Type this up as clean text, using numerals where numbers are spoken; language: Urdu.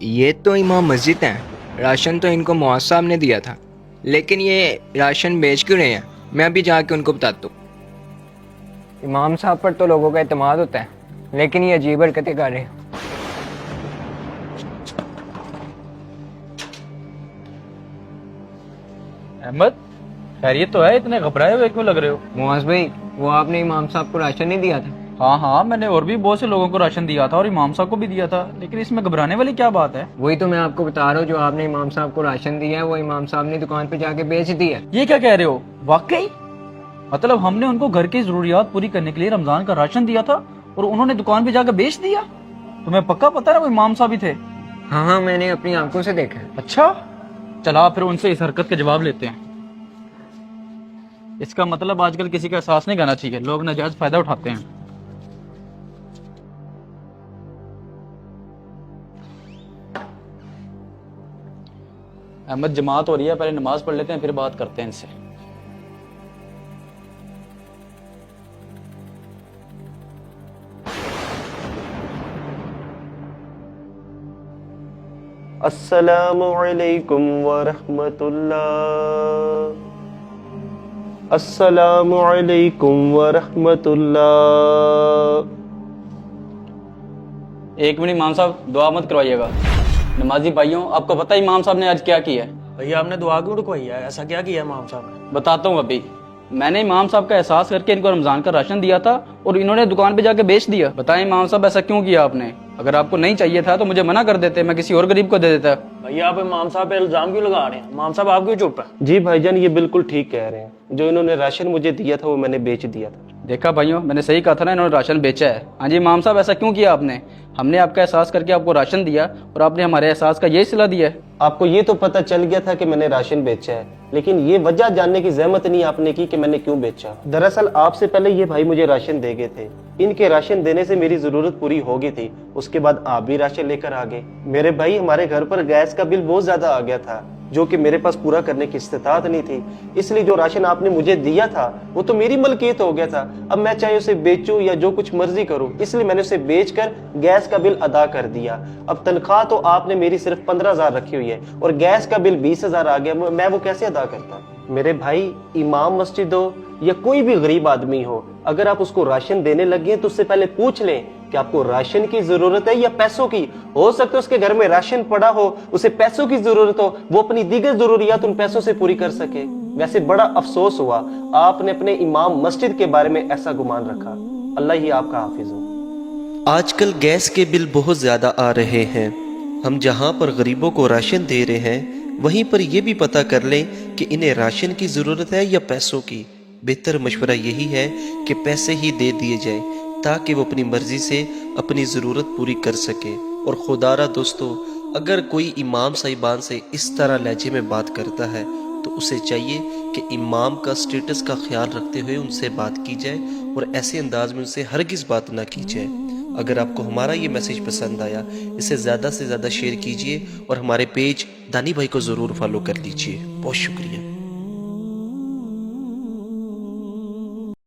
یہ تو امام مسجد ہیں، راشن تو ان کو معاذ صاحب نے دیا تھا، لیکن یہ راشن بیچ کیوں رہے ہیں؟ میں ابھی جا کے ان کو بتاتا ہوں۔ امام صاحب پر تو لوگوں کا اعتماد ہوتا ہے، لیکن یہ عجیب حرکتیں کر رہے ہیں۔ احمد خیریت تو ہے؟ اتنے گھبرائے ہوئے کیوں لگ رہے ہو؟ معاذ بھائی، وہ آپ نے امام صاحب کو راشن نہیں دیا تھا؟ ہاں میں نے اور بھی بہت سے لوگوں کو راشن دیا تھا اور امام صاحب کو بھی دیا تھا، لیکن اس میں گھبرانے والی کیا بات ہے؟ وہی تو میں آپ کو بتا رہا ہوں، جو آپ نے امام صاحب کو راشن دیا ہے وہ امام صاحب نے دکان پہ جا کے بیچ دیا۔ یہ کیا کہہ رہے ہو؟ واقعی؟ مطلب ہم نے ان کو گھر کی ضروریات پوری کرنے کے لیے رمضان کا راشن دیا تھا اور انہوں نے دکان پہ جا کے بیچ دیا؟ تمہیں پکا پتا ہے وہ امام صاحب ہی تھے؟ ہاں میں نے اپنی آنکھوں سے دیکھا ہے۔ اچھا چلا پھر ان سے اس حرکت کے جواب لیتے ہیں۔ اس کا مطلب آج کل کسی کا احساس نہیں کرنا چاہیے، لوگ ناجائز فائدہ اٹھاتے ہیں۔ احمد جماعت ہو رہی ہے، پہلے نماز پڑھ لیتے ہیں پھر بات کرتے ہیں ان سے۔ السلام علیکم ورحمۃ اللہ، السلام علیکم ورحمۃ اللہ۔ ایک منٹ امام صاحب، دعا مت کروائیے گا۔ نمازی بھائیوں، آپ کو پتہ ہے امام صاحب نے آج کیا کیا ہے؟ بھیا آپ نے دعا کیوں رکوائی ہے؟ ایسا کیا کیا امام صاحب نے؟ بتاتا ہوں ابھی۔ میں نے امام صاحب کا احساس کر کے ان کو رمضان کا راشن دیا تھا اور انہوں نے دکان پہ جا کے بیچ دیا۔ بتائیں امام صاحب ایسا کیوں کیا آپ نے؟ اگر آپ کو نہیں چاہیے تھا تو مجھے منع کر دیتے، میں کسی اور غریب کو دے دیتا۔ بھیا آپ امام صاحب پہ الزام کیوں لگا رہے ہیں؟ امام صاحب آپ کیوں چپ ہیں؟ جی بھائی جان یہ بالکل ٹھیک کہہ رہے ہیں، جو انہوں نے راشن مجھے دیا تھا وہ میں نے بیچ دیا تھا۔ دیکھا بھائیوں، میں نے صحیح کہا تھا نا، انہوں نے راشن بیچا ہے۔ ہاں جی امام صاحب ایسا کیوں کیا آپ نے؟ ہم نے آپ کا احساس کر کے آپ کو راشن دیا اور آپ نے ہمارے احساس کا یہی صلہ دیا ہے۔ آپ کو یہ تو پتہ چل گیا تھا کہ میں نے راشن بیچا ہے، لیکن یہ وجہ جاننے کی زحمت نہیں آپ نے کی کہ میں نے کیوں بیچا۔ دراصل آپ سے پہلے یہ بھائی مجھے راشن دے گئے تھے، ان کے راشن دینے سے میری ضرورت پوری ہو گئی تھی، اس کے بعد آپ بھی راشن لے کر آگے۔ میرے بھائی ہمارے گھر پر گیس کا بل بہت زیادہ آ گیا تھا، جو کہ میرے پاس پورا کرنے کی استطاعت نہیں تھی، اس لیے جو راشن آپ نے مجھے دیا تھا وہ تو میری ملکیت ہو گیا تھا۔ اب میں چاہے اسے بیچوں یا جو کچھ مرضی کروں، اس لیے میں نے اسے بیچ کر گیس کا بل ادا کر دیا۔ اب تنخواہ تو آپ نے میری صرف 15,000 رکھی ہوئی ہے اور گیس کا بل 20,000 آ گیا، میں وہ کیسے ادا کرتا؟ میرے بھائی امام مسجد ہو یا کوئی بھی غریب آدمی ہو، اگر آپ اس کو راشن دینے لگے تو اس سے پہلے پوچھ لیں کہ آپ کو راشن کی ضرورت ہے یا پیسوں کی۔ ہو سکتا ہے اس کے گھر میں راشن پڑا ہو، اسے پیسوں کی ضرورت ہو، وہ اپنی دیگر ضروریات ان پیسوں سے پوری کر سکے۔ ویسے بڑا افسوس ہوا آپ نے اپنے امام مسجد کے بارے میں ایسا گمان رکھا۔ اللہ ہی آپ کا حافظ ہو۔ آج کل گیس کے بل بہت زیادہ آ رہے ہیں، ہم جہاں پر غریبوں کو راشن دے رہے ہیں وہیں پر یہ بھی پتہ کر لیں کہ انہیں راشن کی ضرورت ہے یا پیسوں کی۔ بہتر مشورہ یہی ہے کہ پیسے ہی دے دیے جائیں تاکہ وہ اپنی مرضی سے اپنی ضرورت پوری کر سکے۔ اور خدارہ دوستو، اگر کوئی امام صاحبان سے اس طرح لہجے میں بات کرتا ہے تو اسے چاہیے کہ امام کا سٹیٹس کا خیال رکھتے ہوئے ان سے بات کی جائے اور ایسے انداز میں ان سے ہرگز بات نہ کی جائے۔ اگر آپ کو ہمارا یہ میسیج پسند آیا، اسے زیادہ سے زیادہ شیئر کیجئے اور ہمارے پیج دانی بھائی کو ضرور فالو کر لیجئے۔ بہت شکریہ۔